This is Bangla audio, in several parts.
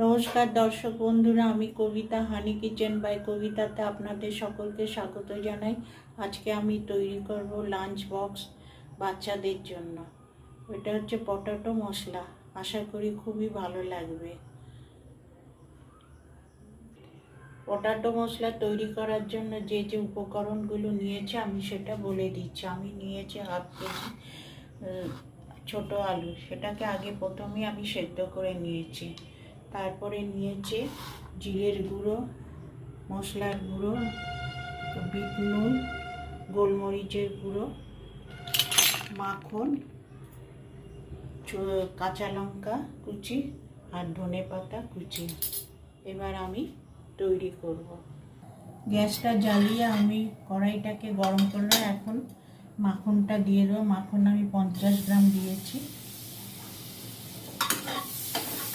নমস্কার দর্শক বন্ধুরা, আমি কবিতা, হানি কিচেন বাই কবিতাতে আপনাদের সকলকে স্বাগত জানাই। আজকে আমি তৈরি করব লাঞ্চ বক্স বাচ্চাদের জন্য। এটা হচ্ছে পটাটো মশলা, আশা করি খুবই ভালো লাগবে। পটাটো মশলা তৈরি করার জন্য যে যে উপকরণগুলো নিয়েছি আমি সেটা বলে দিচ্ছি। আমি নিয়েছি হাফ কেজি ছোট আলু, সেটাকে আগে প্রথমে আমি সেদ্ধ করে নিয়েছি। তারপরে নিয়েছি জিরের গুঁড়ো, মশলার গুঁড়ো, বিট নুন, গোলমরিচের গুঁড়ো, মাখন, কাঁচা লঙ্কা কুচি আর ধনে পাতা কুচি। এবার আমি তৈরি করব। গ্যাসটা জ্বালিয়ে আমি কড়াইটাকে গরম করলাম। এখন মাখনটা দিয়ে দেবো। মাখন আমি 50 গ্রাম দিয়েছি।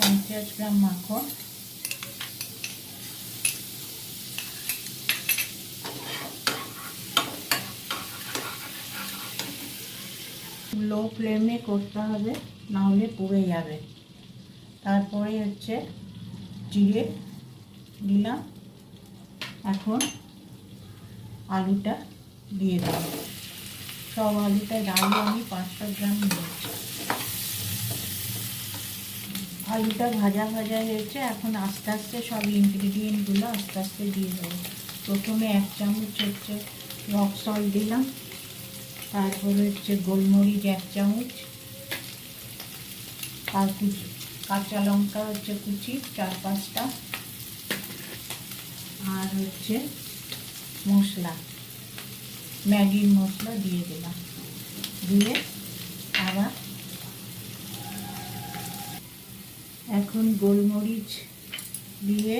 50 গ্রাম মাখন। লো ফ্লেমে করতে হবে, না হলে পুড়ে যাবে। তারপরে হচ্ছে জিরে দিলাম। এখন আলুটা দিয়ে দেবো। সব আলুটা ডালে আমি 500 গ্রাম দিয়েছি। আলুটা ভাজা ভাজা হয়েছে। এখন আস্তে আস্তে সব ইনগ্রিডিয়েন্টগুলো আস্তে আস্তে দিয়ে দেবো। প্রথমে 1 চামচ হচ্ছে রক সল্ট দিলাম। তারপরে হচ্ছে গোলমরিচ 1 চামচ, আর কুচি কাঁচা লঙ্কা হচ্ছে কুচি 4-5টা, আর হচ্ছে মশলা, ম্যাগির মশলা দিয়ে দিলাম। দিয়ে আবার এখন গোলমরিচ দিয়ে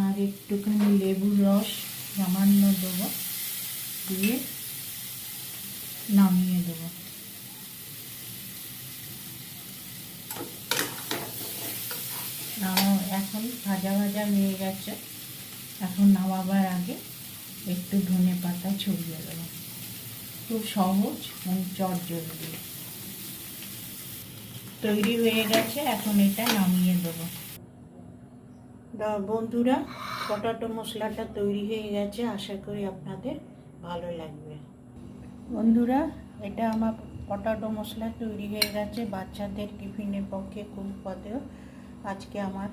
আর একটুখানি লেবুর রস সামান্য দেবো, দিয়ে নামিয়ে দেবো। এখন ভাজা ভাজা হয়ে গেছে। এখন নামাবার আগে একটু ধনে পাতা ছড়িয়ে দেবো। খুব সহজ এবং চটজলদি তৈরি হয়ে গেছে। এখন এটা নামিয়ে দেবো। বন্ধুরা, পটাটো মশলাটা তৈরি হয়ে গেছে। আশা করি আপনাদের ভালো লাগবে। বন্ধুরা, এটা আমার পটাটো মশলা তৈরি হয়ে গেছে। বাচ্চাদের টিফিনের পক্ষে খুব পদেও। আজকে আমার